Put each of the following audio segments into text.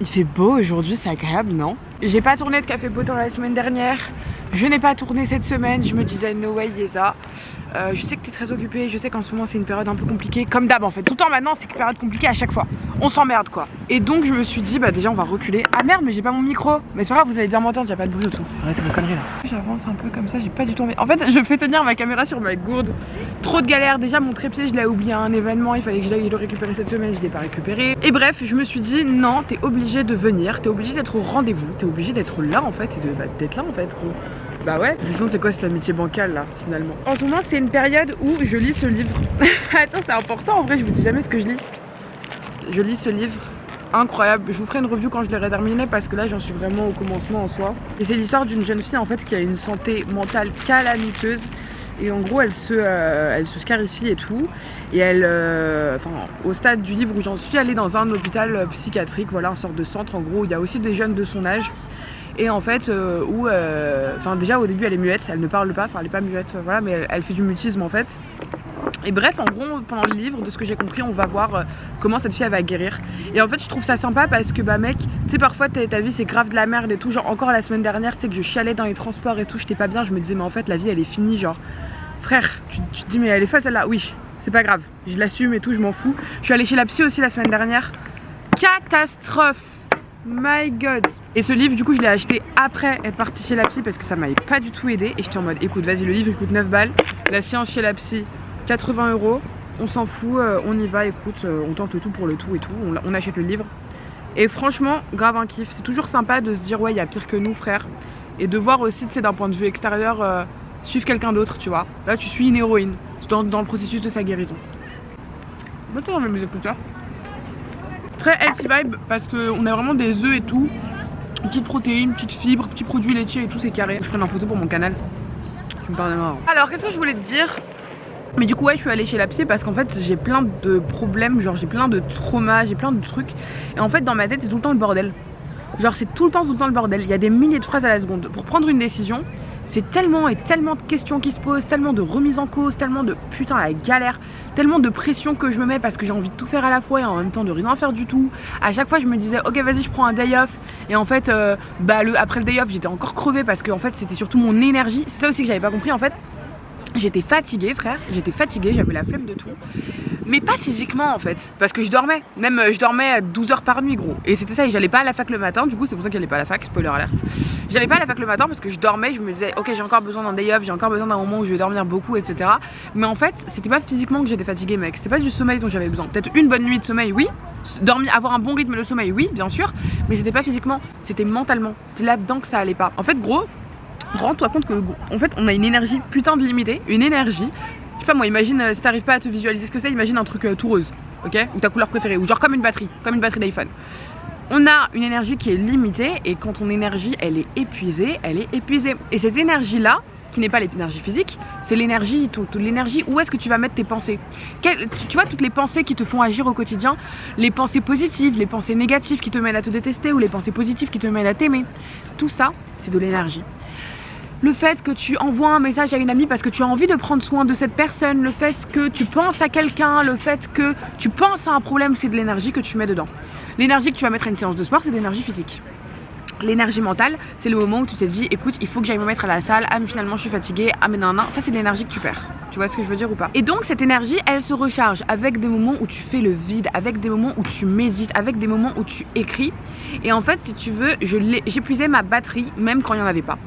Il fait beau aujourd'hui, c'est agréable, non? J'ai pas tourné de Café Potin la semaine dernière. Je n'ai pas tourné cette semaine. Je me disais no way Yeza. Je sais que tu es très occupée, je sais qu'en ce moment c'est une période un peu compliquée, comme d'hab en fait. Tout le temps maintenant c'est une période compliquée à chaque fois. On s'emmerde quoi. Et donc je me suis dit bah déjà on va reculer. Ah merde mais j'ai pas mon micro. Mais c'est pas grave, vous allez bien m'entendre, il n'y a pas de bruit autour. Arrêtez vos conneries là. J'avance un peu comme ça, j'ai pas du tout envie. En fait je fais tenir ma caméra sur ma gourde. Trop de galère, déjà mon trépied je l'ai oublié à un événement, il fallait que j'aille le récupérer cette semaine, je l'ai pas récupéré. Et bref je me suis dit non, t'es obligé de venir, t'es obligé d'être au rendez-vous, t'es obligé d'être là en fait et d'être là en fait gros. Bah ouais, sinon c'est quoi cette amitié bancale là finalement. En ce moment c'est une période où je lis ce livre. Attends c'est important en vrai, je vous dis jamais ce que je lis. Je lis ce livre, incroyable. Je vous ferai une review quand je l'aurai terminé parce que là j'en suis vraiment au commencement en soi. Et c'est l'histoire d'une jeune fille en fait qui a une santé mentale calamiteuse. Et en gros elle se scarifie et tout. Et elle, au stade du livre où j'en suis, elle est dans un hôpital psychiatrique, voilà, un sorte de centre en gros où il y a aussi des jeunes de son âge. Et en fait, déjà au début elle est muette, elle ne parle pas, enfin elle est pas muette, voilà, mais elle fait du mutisme en fait. Et bref, en gros, pendant le livre, de ce que j'ai compris, on va voir comment cette fille elle va guérir. Et en fait, je trouve ça sympa parce que bah mec, tu sais parfois ta vie c'est grave de la merde et tout. Genre encore la semaine dernière, tu sais que je chialais dans les transports et tout, j'étais pas bien, je me disais mais en fait la vie elle est finie, genre frère, tu te dis mais elle est folle celle-là, oui, c'est pas grave, je l'assume et tout, je m'en fous. Je suis allée chez la psy aussi la semaine dernière, catastrophe. My god. Et ce livre du coup je l'ai acheté après être partie chez la psy parce que ça m'avait pas du tout aidé. Et j'étais en mode écoute vas-y, le livre il coûte 9 balles, la séance chez la psy 80 €, on s'en fout, on y va, écoute, on tente le tout pour le tout et tout, on achète le livre. Et franchement grave un kiff, c'est toujours sympa de se dire ouais il y a pire que nous frère. Et de voir aussi tu sais d'un point de vue extérieur suivre quelqu'un d'autre tu vois. Là tu suis une héroïne dans le processus de sa guérison. Maintenant on met mes écouteurs. Très healthy vibe parce qu'on a vraiment des œufs et tout, petites protéines, petites fibres, petits produits laitiers et tout, c'est carré. Je prends une photo pour mon canal. Tu me parles de moi. Alors qu'est-ce que je voulais te dire? Mais du coup ouais je suis allée chez la psy parce qu'en fait j'ai plein de problèmes, genre j'ai plein de traumas, j'ai plein de trucs. Et en fait dans ma tête c'est tout le temps le bordel. Genre c'est tout le temps le bordel. Il y a des milliers de phrases à la seconde. Pour prendre une décision, c'est tellement de questions qui se posent, tellement de remises en cause, tellement de putain la galère, tellement de pression que je me mets parce que j'ai envie de tout faire à la fois et en même temps de rien faire du tout. À chaque fois je me disais ok vas-y je prends un day off et en fait après le day off j'étais encore crevée parce que en fait c'était surtout mon énergie. C'est ça aussi que j'avais pas compris en fait. J'étais fatiguée frère, j'avais la flemme de tout. Mais pas physiquement en fait, parce que je dormais. Même je dormais 12 heures par nuit gros. Et c'était ça, et j'allais pas à la fac le matin, du coup c'est pour ça que j'allais pas à la fac, spoiler alert. J'allais pas à la fac le matin parce que je dormais, je me disais ok j'ai encore besoin d'un day off, j'ai encore besoin d'un moment où je vais dormir beaucoup, etc. Mais en fait c'était pas physiquement que j'étais fatiguée mec, c'était pas du sommeil dont j'avais besoin. Peut-être une bonne nuit de sommeil oui, avoir un bon rythme de sommeil oui bien sûr, mais c'était pas physiquement, c'était mentalement, c'était là-dedans que ça allait pas. En fait gros, rends-toi compte que en fait on a une énergie putain de limitée, une énergie. Je sais pas moi, imagine si t'arrives pas à te visualiser ce que c'est, imagine un truc tout rose, ok, ou ta couleur préférée, ou genre comme une batterie d'iPhone. On a une énergie qui est limitée et quand ton énergie elle est épuisée. Et cette énergie là, qui n'est pas l'énergie physique, c'est l'énergie, l'énergie où est-ce que tu vas mettre tes pensées. Tu vois toutes les pensées qui te font agir au quotidien, les pensées positives, les pensées négatives qui te mènent à te détester ou les pensées positives qui te mènent à t'aimer. Tout ça, c'est de l'énergie. Le fait que tu envoies un message à une amie parce que tu as envie de prendre soin de cette personne, le fait que tu penses à quelqu'un, le fait que tu penses à un problème, c'est de l'énergie que tu mets dedans. L'énergie que tu vas mettre à une séance de sport, c'est de l'énergie physique. L'énergie mentale, c'est le moment où tu t'es dit écoute, il faut que j'aille me mettre à la salle, ah mais finalement je suis fatiguée, ah mais non, ça c'est de l'énergie que tu perds. Tu vois ce que je veux dire ou pas? Et donc cette énergie, elle se recharge avec des moments où tu fais le vide, avec des moments où tu médites, avec des moments où tu écris. Et en fait, si tu veux, j'épuisais ma batterie même quand il n'y en avait pas.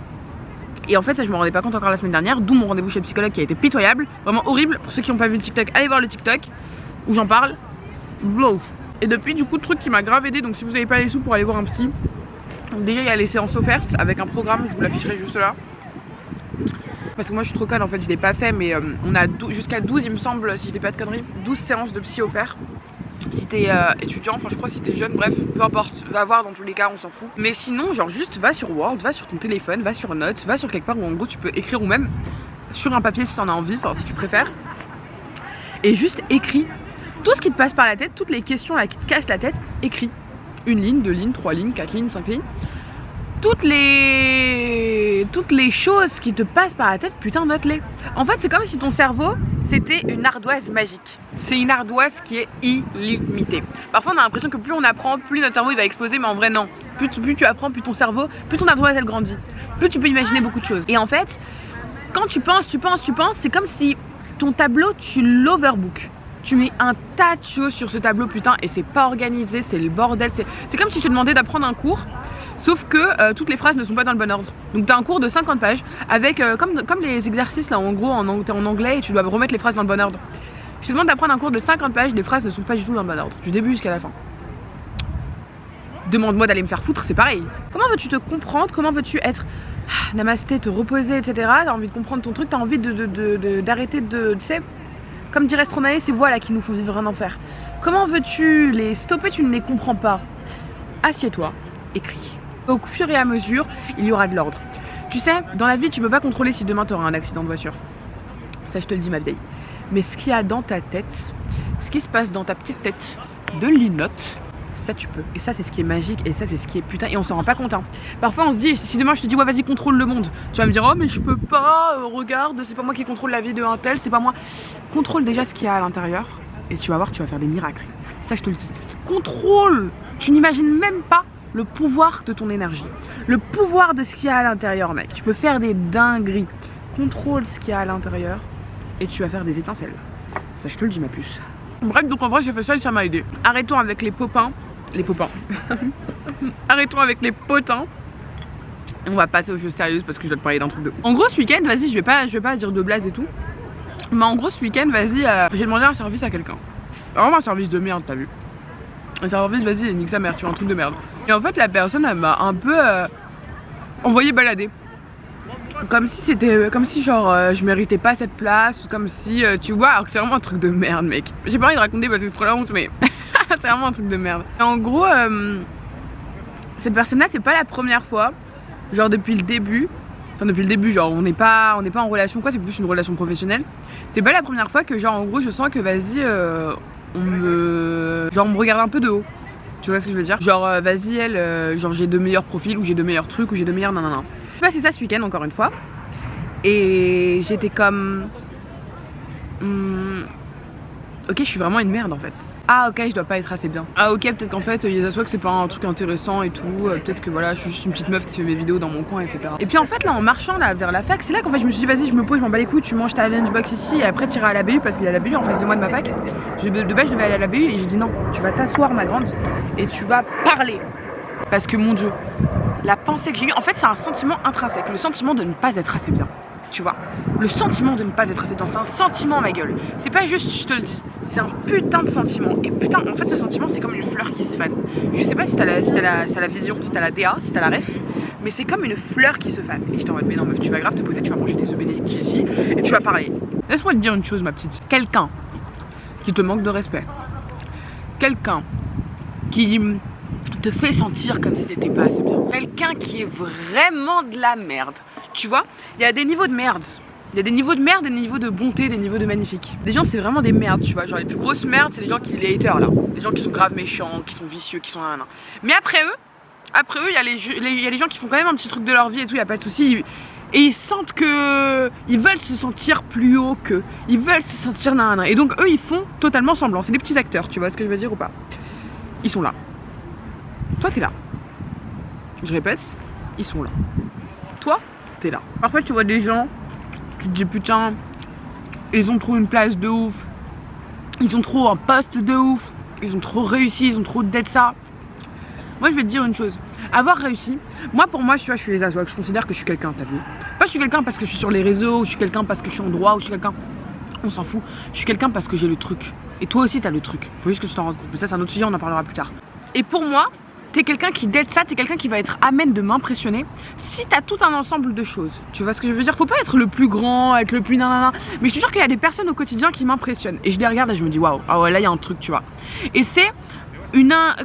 Et en fait ça je me rendais pas compte encore la semaine dernière, d'où mon rendez-vous chez le psychologue qui a été pitoyable, vraiment horrible. Pour ceux qui n'ont pas vu le TikTok, allez voir le TikTok où j'en parle. Wow. Et depuis du coup le truc qui m'a grave aidé, donc si vous n'avez pas les sous pour aller voir un psy, déjà il y a les séances offertes avec un programme, je vous l'afficherai juste là. Parce que moi je suis trop conne en fait, je l'ai pas fait mais on a jusqu'à 12 il me semble, si je dis pas de conneries, 12 séances de psy offertes. Si t'es étudiant, enfin je crois si t'es jeune, bref, peu importe, va voir dans tous les cas, on s'en fout. Mais sinon, genre juste va sur Word, va sur ton téléphone, va sur Notes, va sur quelque part où en gros tu peux écrire ou même sur un papier si t'en as envie, enfin si tu préfères. Et juste écris tout ce qui te passe par la tête, toutes les questions là qui te cassent la tête, écris. Une ligne, 2 lignes, 3 lignes, 4 lignes, 5 lignes. toutes les choses qui te passent par la tête, putain, note-les. En fait, c'est comme si ton cerveau, c'était une ardoise magique. C'est une ardoise qui est illimitée. Parfois, on a l'impression que plus on apprend, plus notre cerveau il va exploser, mais en vrai, non. Plus tu apprends, plus ton cerveau, plus ton ardoise elle grandit. Plus tu peux imaginer beaucoup de choses. Et en fait, quand tu penses, c'est comme si ton tableau, tu l'overbook. Tu mets un tas de choses sur ce tableau, putain, et c'est pas organisé, c'est le bordel. C'est comme si je te demandais d'apprendre un cours, sauf que toutes les phrases ne sont pas dans le bon ordre. Donc t'as un cours de 50 pages avec, comme les exercices là, en gros, t'es en anglais et tu dois remettre les phrases dans le bon ordre. Je te demande d'apprendre un cours de 50 pages, les phrases ne sont pas du tout dans le bon ordre, du début jusqu'à la fin. Demande-moi d'aller me faire foutre, c'est pareil. Comment veux-tu te comprendre? Comment veux-tu être namasté, te reposer, etc. T'as envie de comprendre ton truc, t'as envie d'arrêter de, tu sais, comme dirait Stromae, ces voix là qui nous font vivre un enfer. Comment veux-tu les stopper? Tu ne les comprends pas. Assieds-toi, écris. Au fur et à mesure, il y aura de l'ordre. Tu sais, dans la vie, tu peux pas contrôler si demain tu auras un accident de voiture. Ça, je te le dis, ma vieille. Mais ce qu'il y a dans ta tête, ce qui se passe dans ta petite tête de linotte, ça tu peux. Et ça c'est ce qui est magique et ça c'est ce qui est putain. Et on s'en rend pas compte hein. Parfois on se dit, si demain je te dis ouais vas-y contrôle le monde, tu vas me dire oh mais je peux pas, regarde, c'est pas moi qui contrôle la vie de un tel, c'est pas moi. Contrôle déjà ce qu'il y a à l'intérieur et tu vas voir, tu vas faire des miracles. Ça je te le dis. Contrôle. Tu n'imagines même pas le pouvoir de ton énergie, le pouvoir de ce qu'il y a à l'intérieur mec. Tu peux faire des dingueries. Contrôle ce qu'il y a à l'intérieur et tu vas faire des étincelles. Ça je te le dis ma puce. Bref, donc en vrai j'ai fait ça et ça m'a aidé. Arrêtons avec les popins. Arrêtons avec les potins. Et on va passer aux choses sérieuses parce que je dois te parler d'un truc de ouf. En gros ce week-end, vas-y, je vais pas dire de blaze et tout. Mais en gros ce week-end, vas-y, j'ai demandé un service à quelqu'un. Vraiment un service de merde, t'as vu. Un service, vas-y, nique sa mère, tu vois, un truc de merde. Et en fait la personne elle m'a un peu envoyé balader. Comme si c'était, comme si genre je méritais pas cette place, ou comme si, tu vois, alors que c'est vraiment un truc de merde mec. J'ai pas envie de raconter parce que c'est trop la honte mais c'est vraiment un truc de merde. Et en gros, cette personne là c'est pas la première fois, genre depuis le début, genre on n'est pas en relation quoi, c'est plus une relation professionnelle. C'est pas la première fois que genre en gros je sens que vas-y, on me regarde un peu de haut. Tu vois ce que je veux dire? Genre vas-y elle, genre j'ai de meilleurs profils ou j'ai de meilleurs trucs ou j'ai de meilleurs nanana. J'ai passé ça ce week-end encore une fois et j'étais comme ok je suis vraiment une merde en fait. Ah ok je dois pas être assez bien. Ah ok peut-être qu'en fait il y a que c'est pas un truc intéressant et tout, peut-être que voilà je suis juste une petite meuf qui fait mes vidéos dans mon coin etc. Et puis en fait là en marchant là vers la fac, c'est là qu'en fait je me suis dit vas-y je me pose, je m'en bats les couilles, tu manges ta lunchbox ici et après tu iras à la BU parce qu'il y a la BU en face de moi de ma fac. De base je devais aller à la BU et j'ai dit non, tu vas t'asseoir ma grande et tu vas parler. Parce que mon Dieu, la pensée que j'ai eue, en fait c'est un sentiment intrinsèque, le sentiment de ne pas être assez bien. Tu vois, le sentiment de ne pas être assez bien, c'est un sentiment ma gueule. C'est pas juste je te le dis, c'est un putain de sentiment. Et putain, en fait ce sentiment c'est comme une fleur qui se fane. Je sais pas si t'as la vision, si t'as la DA, si t'as la ref, mais c'est comme une fleur qui se fane. Et je t'en mode mais non meuf, tu vas grave te poser, tu vas manger tes œufs bénédicts ici et tu vas parler. Laisse-moi te dire une chose ma petite. Quelqu'un qui te manque de respect, quelqu'un qui te fait sentir comme si t'étais pas assez bien, quelqu'un qui est vraiment de la merde. Tu vois, il y a des niveaux de merde. Il y a des niveaux de merde, des niveaux de bonté, des niveaux de magnifique. Des gens c'est vraiment des merdes, tu vois. Genre les plus grosses merdes c'est les gens qui, les haters là. Les gens qui sont grave méchants, qui sont vicieux, qui sont nanana. Mais après eux, il y a les gens qui font quand même un petit truc de leur vie et tout, il y a pas de souci. Et ils sentent que ils veulent se sentir plus haut qu'eux. Ils veulent se sentir nanana. Et donc eux ils font totalement semblant. C'est des petits acteurs, tu vois ce que je veux dire ou pas? Ils sont là. Toi t'es là. Je répète, ils sont là. Toi t'es là. Parfois tu vois des gens, tu te dis putain, ils ont trop une place de ouf, ils ont trop un poste de ouf, ils ont trop réussi, ils ont trop d'être ça. Moi je vais te dire une chose, avoir réussi, moi pour moi tu vois, je suis les aswags, je considère que je suis quelqu'un, t'as vu? Pas je suis quelqu'un parce que je suis sur les réseaux, ou je suis quelqu'un parce que je suis en droit, ou je suis quelqu'un, on s'en fout, je suis quelqu'un parce que j'ai le truc. Et toi aussi t'as le truc, faut juste que tu t'en rendes compte, mais ça c'est un autre sujet, on en parlera plus tard. Et pour moi, t'es quelqu'un qui date ça, t'es quelqu'un qui va être amène de m'impressionner si t'as tout un ensemble de choses. Tu vois ce que je veux dire? Faut pas être le plus grand, être le plus nanana. Mais je te jure qu'il y a des personnes au quotidien qui m'impressionnent. Et je les regarde et je me dis waouh, ah ouais, là il y a un truc, tu vois. Et c'est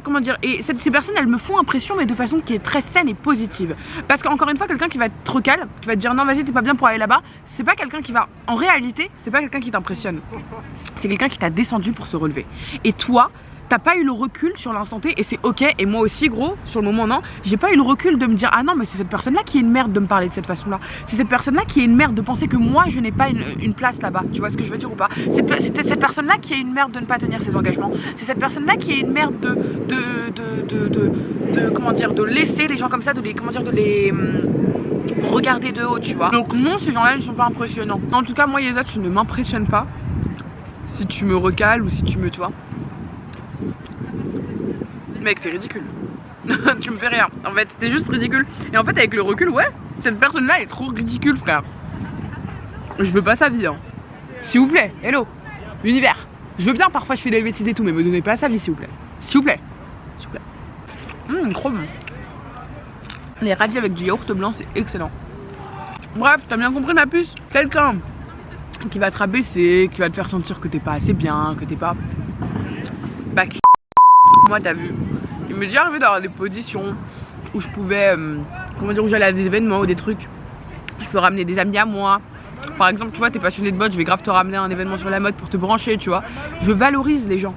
comment dire, et ces personnes elles me font impression mais de façon qui est très saine et positive. Parce qu'encore une fois, quelqu'un qui va être trop calme, qui va te dire non vas-y t'es pas bien pour aller là-bas, c'est pas quelqu'un qui va, en réalité, c'est pas quelqu'un qui t'impressionne. C'est quelqu'un qui t'a descendu pour se relever. Et toi, t'as pas eu le recul sur l'instant T, et c'est ok, et moi aussi gros, sur le moment non, j'ai pas eu le recul de me dire ah non mais c'est cette personne là qui est une merde de me parler de cette façon là, c'est cette personne là qui est une merde de penser que moi je n'ai pas une place là-bas, tu vois ce que je veux dire ou pas, c'est cette personne là qui est une merde de ne pas tenir ses engagements, c'est cette personne là qui est une merde comment dire, de laisser les gens comme ça, de les regarder de haut, tu vois. Donc non, ces gens là ils sont pas impressionnants. En tout cas moi Yeza, tu ne m'impressionnes pas si tu me recales ou si tu me, tu vois. Mec, t'es ridicule. Tu me fais rire. En fait, t'es juste ridicule. Et en fait, avec le recul, ouais, cette personne-là est trop ridicule, frère. Je veux pas sa vie, hein. S'il vous plaît, hello, l'univers. Je veux bien, parfois je fais des bêtises et tout, mais me donnez pas sa vie, s'il vous plaît. S'il vous plaît. S'il vous plaît. Trop bon. Les radis avec du yaourt blanc, c'est excellent. Bref, t'as bien compris ma puce. Quelqu'un qui va te rabaisser, qui va te faire sentir que t'es pas assez bien, que t'es pas... Bah, moi, t'as vu, il m'est déjà arrivé d'avoir des positions où je pouvais, comment dire, où j'allais à des événements ou des trucs. Je peux ramener des amis à moi. Par exemple, tu vois, t'es passionné de mode, je vais grave te ramener à un événement sur la mode pour te brancher, tu vois. Je valorise les gens.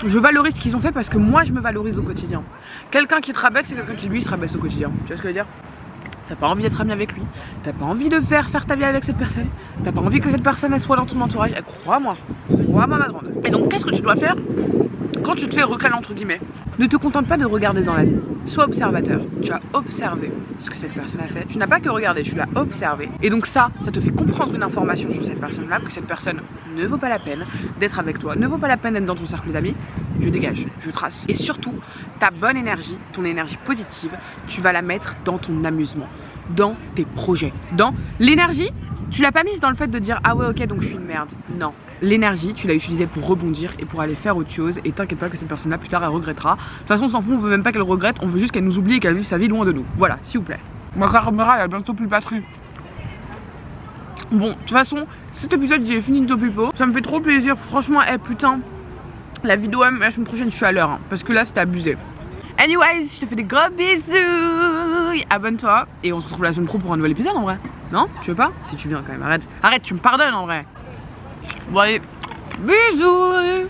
Je valorise ce qu'ils ont fait parce que moi, je me valorise au quotidien. Quelqu'un qui te rabaisse, c'est quelqu'un qui, lui, se rabaisse au quotidien. Tu vois ce que je veux dire? T'as pas envie d'être ami avec lui, t'as pas envie de faire ta vie avec cette personne, t'as pas envie que cette personne elle soit dans ton entourage. Crois-moi ma grande. Et donc qu'est-ce que tu dois faire quand tu te fais recaler entre guillemets? Ne te contente pas de regarder dans la vie, sois observateur. Tu as observé ce que cette personne a fait, tu n'as pas que regardé, tu l'as observé. Et donc ça te fait comprendre une information sur cette personne là, que cette personne ne vaut pas la peine d'être avec toi, ne vaut pas la peine d'être dans ton cercle d'amis. Je dégage, je trace. Et surtout, ta bonne énergie, ton énergie positive, tu vas la mettre dans ton amusement, dans tes projets, dans l'énergie. Tu l'as pas mise dans le fait de dire ah ouais ok donc je suis une merde. Non, l'énergie tu l'as utilisée pour rebondir et pour aller faire autre chose. Et t'inquiète pas que cette personne là plus tard elle regrettera. De toute façon on s'en fout, on veut même pas qu'elle regrette, on veut juste qu'elle nous oublie et qu'elle vive sa vie loin de nous. Voilà, s'il vous plaît. Ma caméra elle a bientôt plus de batterie. Bon, de toute façon, cet épisode j'ai fini de topipo. Ça me fait trop plaisir, franchement, putain. La vidéo la semaine prochaine je suis à l'heure hein, parce que là c'était abusé. Anyways, je te fais des gros bisous. Abonne-toi et on se retrouve la semaine pro pour un nouvel épisode en vrai. Non? Tu veux pas? Si tu viens quand même, arrête, tu me pardonnes en vrai. Bon allez, bisous.